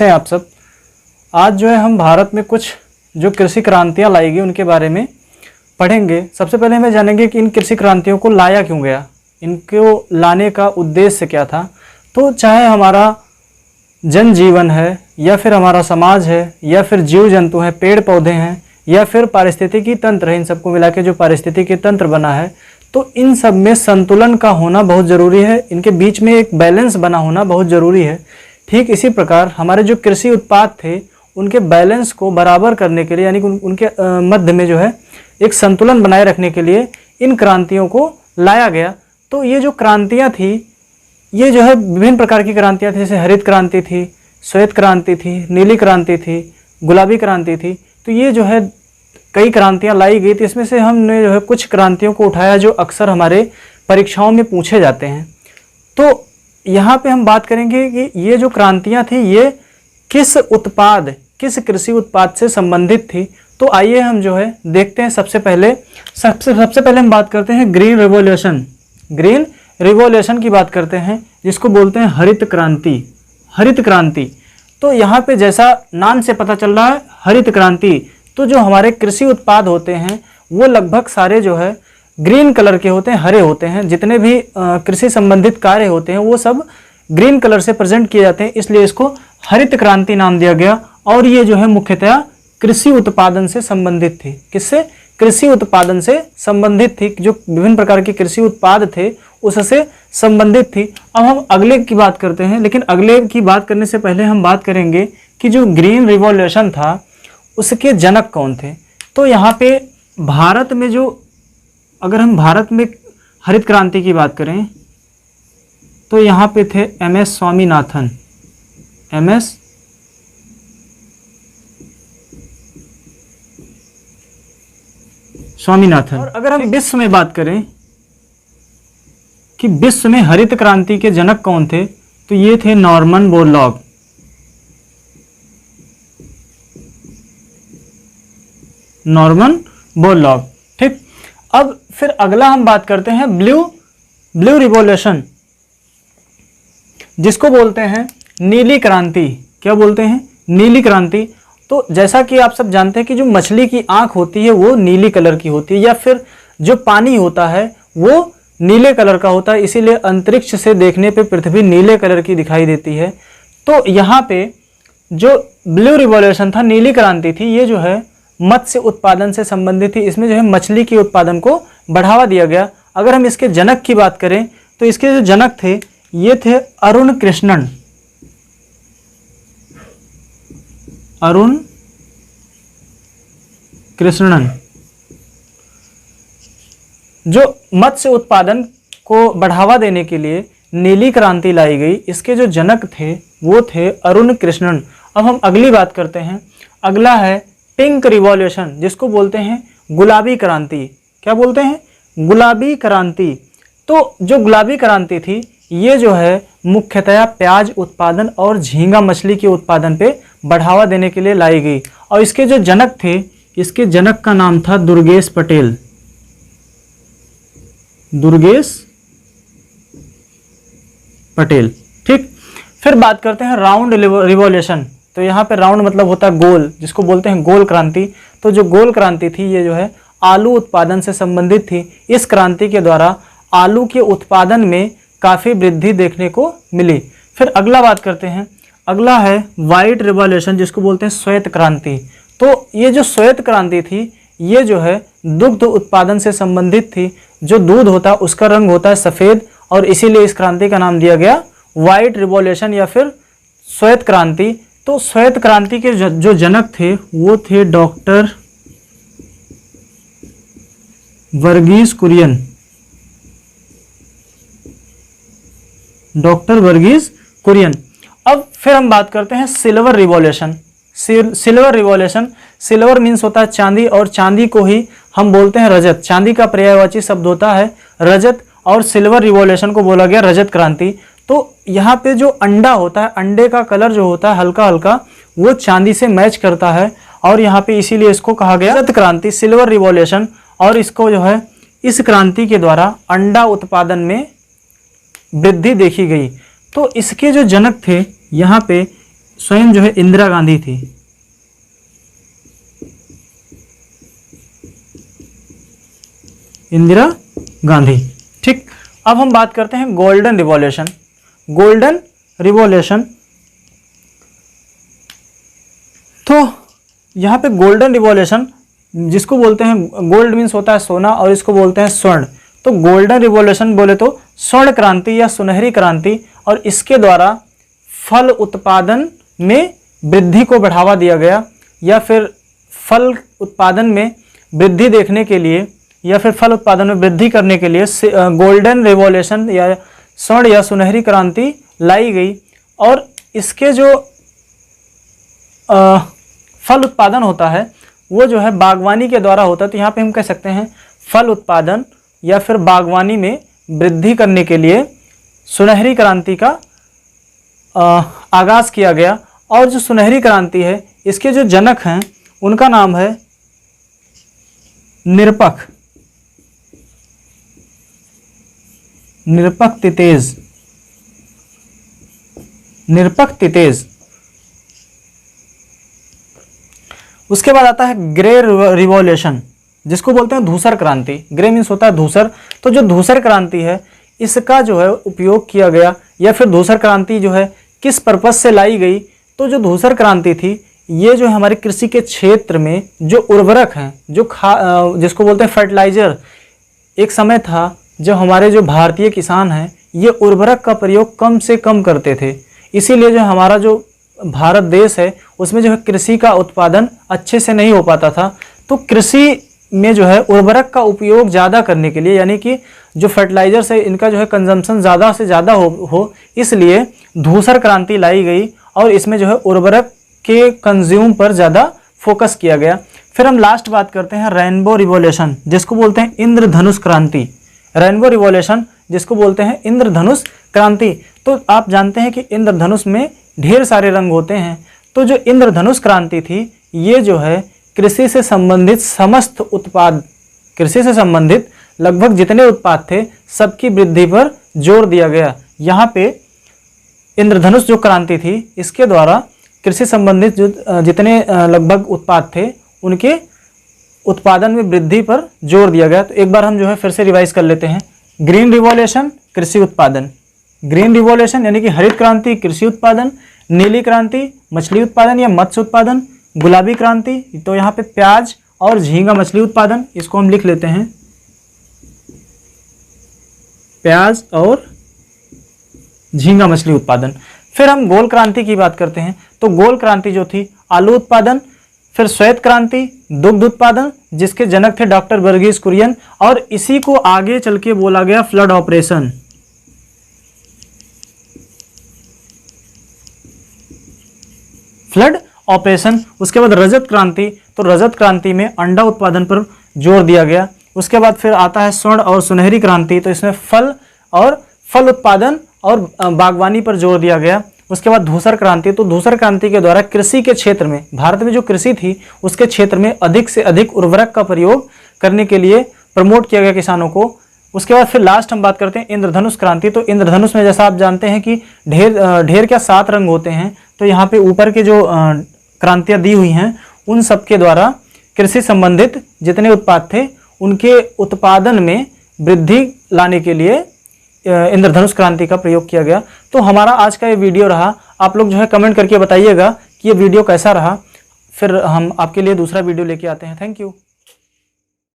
कैसे हैं आप सब। आज जो है हम भारत में कुछ जो कृषि क्रांतियां लाई गई उनके बारे में पढ़ेंगे। सबसे पहले हमें जानेंगे कि इन कृषि क्रांतियों को लाया क्यों गया, इनको लाने का उद्देश्य क्या था। तो चाहे हमारा जनजीवन है या फिर हमारा समाज है या फिर जीव जंतु हैं, पेड़ पौधे हैं या फिर पारिस्थितिकी तंत्र है, इन सबको मिला के जो पारिस्थितिकी तंत्र बना है, तो इन सब में संतुलन का होना बहुत ज़रूरी है। इनके बीच में एक बैलेंस बना होना बहुत ज़रूरी है। ठीक इसी प्रकार हमारे जो कृषि उत्पाद थे उनके बैलेंस को बराबर करने के लिए, यानी कि उनके मध्य में जो है एक संतुलन बनाए रखने के लिए इन क्रांतियों को लाया गया। तो ये जो क्रांतियाँ थी, ये जो है विभिन्न प्रकार की क्रांतियाँ थी, जैसे हरित क्रांति थी, श्वेत क्रांति थी, नीली क्रांति थी, गुलाबी क्रांति थी। तो ये जो है कई क्रांतियाँ लाई गई थी। इसमें से हमने जो है कुछ क्रांतियों को उठाया जो अक्सर हमारे परीक्षाओं में पूछे जाते हैं। तो यहाँ पे हम बात करेंगे कि ये जो क्रांतियाँ थी ये किस कृषि उत्पाद से संबंधित थी। तो आइए हम जो है देखते हैं। सबसे पहले हम बात करते हैं ग्रीन रिवॉल्यूशन की बात करते हैं, जिसको बोलते हैं हरित क्रांति। तो यहाँ पे जैसा नाम से पता चल रहा है हरित क्रांति, तो जो हमारे कृषि उत्पाद होते हैं वो लगभग सारे जो है ग्रीन कलर के होते हैं, हरे होते हैं। जितने भी कृषि संबंधित कार्य होते हैं वो सब ग्रीन कलर से प्रेजेंट किए जाते हैं, इसलिए इसको हरित क्रांति नाम दिया गया। और ये जो है मुख्यतः कृषि उत्पादन से संबंधित थी। किससे? कृषि उत्पादन से संबंधित थी। जो विभिन्न प्रकार के कृषि उत्पाद थे उससे संबंधित थी। अब हम अगले की बात करते हैं, लेकिन अगले की बात करने से पहले हम बात करेंगे कि जो ग्रीन रिवॉल्यूशन था उसके जनक कौन थे। तो यहाँ पे भारत में जो, अगर हम भारत में हरित क्रांति की बात करें तो यहाँ पे थे एमएस स्वामीनाथन। और अगर हम विश्व में बात करें कि विश्व में हरित क्रांति के जनक कौन थे, तो ये थे नॉर्मन बोरलॉग। ठीक। अब फिर अगला हम बात करते हैं ब्लू रिवॉल्यूशन, जिसको बोलते हैं नीली क्रांति। क्या बोलते हैं? नीली क्रांति। तो जैसा कि आप सब जानते हैं कि जो मछली की आंख होती है वो नीली कलर की होती है, या फिर जो पानी होता है वो नीले कलर का होता है, इसीलिए अंतरिक्ष से देखने पे पृथ्वी नीले कलर की दिखाई देती है। तो यहाँ पे जो ब्लू रिवॉल्यूशन था, नीली क्रांति थी, ये जो है मत्स्य उत्पादन से संबंधित थी। इसमें जो है मछली के उत्पादन को बढ़ावा दिया गया। अगर हम इसके जनक की बात करें तो इसके जो जनक थे ये थे अरुण कृष्णन। जो मत्स्य उत्पादन को बढ़ावा देने के लिए नीली क्रांति लाई गई, इसके जो जनक थे वो थे अरुण कृष्णन। अब हम अगली बात करते हैं। अगला है पिंक रिवॉल्यूशन, जिसको बोलते हैं गुलाबी क्रांति। क्या बोलते हैं? गुलाबी क्रांति। तो जो गुलाबी क्रांति थी ये जो है मुख्यतया प्याज उत्पादन और झींगा मछली के उत्पादन पे बढ़ावा देने के लिए लाई गई। और इसके जो जनक थे, इसके जनक का नाम था दुर्गेश पटेल। ठीक। फिर बात करते हैं राउंड रिवॉल्यूशन। तो यहाँ पे राउंड मतलब होता है गोल, जिसको बोलते हैं गोल क्रांति। तो जो गोल क्रांति थी ये जो है आलू उत्पादन से संबंधित थी। इस क्रांति के द्वारा आलू के उत्पादन में काफ़ी वृद्धि देखने को मिली। फिर अगला बात करते हैं। अगला है वाइट रिवॉल्यूशन, जिसको बोलते हैं श्वेत क्रांति। तो ये जो श्वेत क्रांति थी ये जो है दुग्ध उत्पादन से संबंधित थी। जो दूध होता है उसका रंग होता है सफ़ेद, और इसीलिए इस क्रांति का नाम दिया गया वाइट रिवॉल्यूशन या फिर श्वेत क्रांति। तो श्वेत क्रांति के जो जनक थे वो थे डॉक्टर वर्गीस कुरियन। अब फिर हम बात करते हैं सिल्वर रिवॉल्यूशन। सिल्वर मीन्स होता है चांदी, और चांदी को ही हम बोलते हैं रजत। चांदी का पर्यायवाची शब्द होता है रजत, और सिल्वर रिवॉल्यूशन को बोला गया रजत क्रांति। तो यहाँ पे जो अंडा होता है, अंडे का कलर जो होता है हल्का हल्का, वो चांदी से मैच करता है, और यहाँ पे इसीलिए इसको कहा गया रजत क्रांति, सिल्वर रिवॉल्यूशन। और इसको जो है इस क्रांति के द्वारा अंडा उत्पादन में वृद्धि देखी गई। तो इसके जो जनक थे यहाँ पे स्वयं जो है इंदिरा गांधी थी। इंदिरा गांधी। ठीक, अब हम बात करते हैं गोल्डन रिवॉल्यूशन। गोल्डन रिवॉल्यूशन, तो यहाँ पे गोल्डन रिवॉल्यूशन जिसको बोलते हैं, गोल्ड मीन्स होता है सोना और इसको बोलते हैं स्वर्ण। तो गोल्डन रिवॉल्यूशन बोले तो स्वर्ण क्रांति या सुनहरी क्रांति, और इसके द्वारा फल उत्पादन में वृद्धि को बढ़ावा दिया गया, या फिर फल उत्पादन में वृद्धि देखने के लिए, या फिर फल उत्पादन में वृद्धि करने के लिए गोल्डन रिवॉल्यूशन या स्वर्ण या सुनहरी क्रांति लाई गई। और इसके जो फल उत्पादन होता है वो जो है बागवानी के द्वारा होता है। तो यहाँ पे हम कह सकते हैं फल उत्पादन या फिर बागवानी में वृद्धि करने के लिए सुनहरी क्रांति का आगाज़ किया गया। और जो सुनहरी क्रांति है इसके जो जनक हैं उनका नाम है निरपक तितेज। निरपक तितेज। उसके बाद आता है ग्रे रिवॉल्यूशन, जिसको बोलते हैं धूसर क्रांति। ग्रे मीन्स होता है धूसर। तो जो धूसर क्रांति है इसका जो है उपयोग किया गया, या फिर धूसर क्रांति जो है किस पर्पस से लाई गई। तो जो धूसर क्रांति थी ये जो हमारे कृषि के क्षेत्र में जो उर्वरक हैं, जो जिसको बोलते हैं फर्टिलाइजर, एक समय था जब हमारे जो भारतीय किसान हैं ये उर्वरक का प्रयोग कम से कम करते थे। इसीलिए जो हमारा जो भारत देश है उसमें जो है कृषि का उत्पादन अच्छे से नहीं हो पाता था। तो कृषि में जो है उर्वरक का उपयोग ज़्यादा करने के लिए, यानी कि जो फर्टिलाइजर्स है इनका जो है कंजम्पशन ज़्यादा से ज़्यादा हो, इसलिए धूसर क्रांति लाई गई और इसमें जो है उर्वरक के कंज्यूम पर ज़्यादा फोकस किया गया। फिर हम लास्ट बात करते हैं रेनबो रिवॉल्यूशन, जिसको बोलते हैं इंद्रधनुष क्रांति। रेनबो रिवॉल्यूशन जिसको बोलते हैं इंद्रधनुष क्रांति। तो आप जानते हैं कि इंद्रधनुष में ढेर सारे रंग होते हैं। तो जो इंद्रधनुष क्रांति थी ये जो है कृषि से संबंधित समस्त उत्पाद, कृषि से संबंधित लगभग जितने उत्पाद थे सबकी वृद्धि पर जोर दिया गया। यहाँ पे इंद्रधनुष जो क्रांति थी इसके द्वारा कृषि संबंधित जो जितने लगभग उत्पाद थे उनके उत्पादन में वृद्धि पर जोर दिया गया। तो एक बार हम जो है फिर से रिवाइज कर लेते हैं। ग्रीन रिवॉल्यूशन कृषि उत्पादन, ग्रीन रिवॉल्यूशन यानी कि हरित क्रांति कृषि उत्पादन, नीली क्रांति मछली उत्पादन या मत्स्य उत्पादन, गुलाबी क्रांति तो यहाँ पे प्याज और झींगा मछली उत्पादन, इसको हम लिख लेते हैं प्याज और झींगा मछली उत्पादन। फिर हम गोल क्रांति की बात करते हैं। तो गोल क्रांति जो थी आलू उत्पादन, फिर श्वेत क्रांति दुग्ध उत्पादन जिसके जनक थे डॉक्टर वर्गीस कुरियन, और इसी को आगे चल के बोला गया फ्लड ऑपरेशन। Flood operation. उसके बाद रजत क्रांति, तो रजत क्रांति में अंडा उत्पादन पर जोर दिया गया। उसके बाद फिर आता है स्वर्ण और सुनहरी क्रांति, तो इसमें फल उत्पादन और बागवानी पर जोर दिया गया। उसके बाद धूसर क्रांति, तो धूसर क्रांति के द्वारा कृषि के क्षेत्र में, भारत में जो कृषि थी उसके क्षेत्र में अधिक से अधिक उर्वरक का प्रयोग करने के लिए प्रमोट किया गया किसानों को। उसके बाद फिर लास्ट हम बात करते हैं इंद्रधनुष क्रांति। तो इंद्रधनुष में जैसा आप जानते हैं कि ढेर क्या 7 रंग होते हैं। तो यहाँ पे ऊपर के जो क्रांतियाँ दी हुई हैं उन सब के द्वारा कृषि संबंधित जितने उत्पाद थे उनके उत्पादन में वृद्धि लाने के लिए इंद्रधनुष क्रांति का प्रयोग किया गया। तो हमारा आज का ये वीडियो रहा। आप लोग जो है कमेंट करके बताइएगा कि ये वीडियो कैसा रहा, फिर हम आपके लिए दूसरा वीडियो लेके आते हैं। Thank you.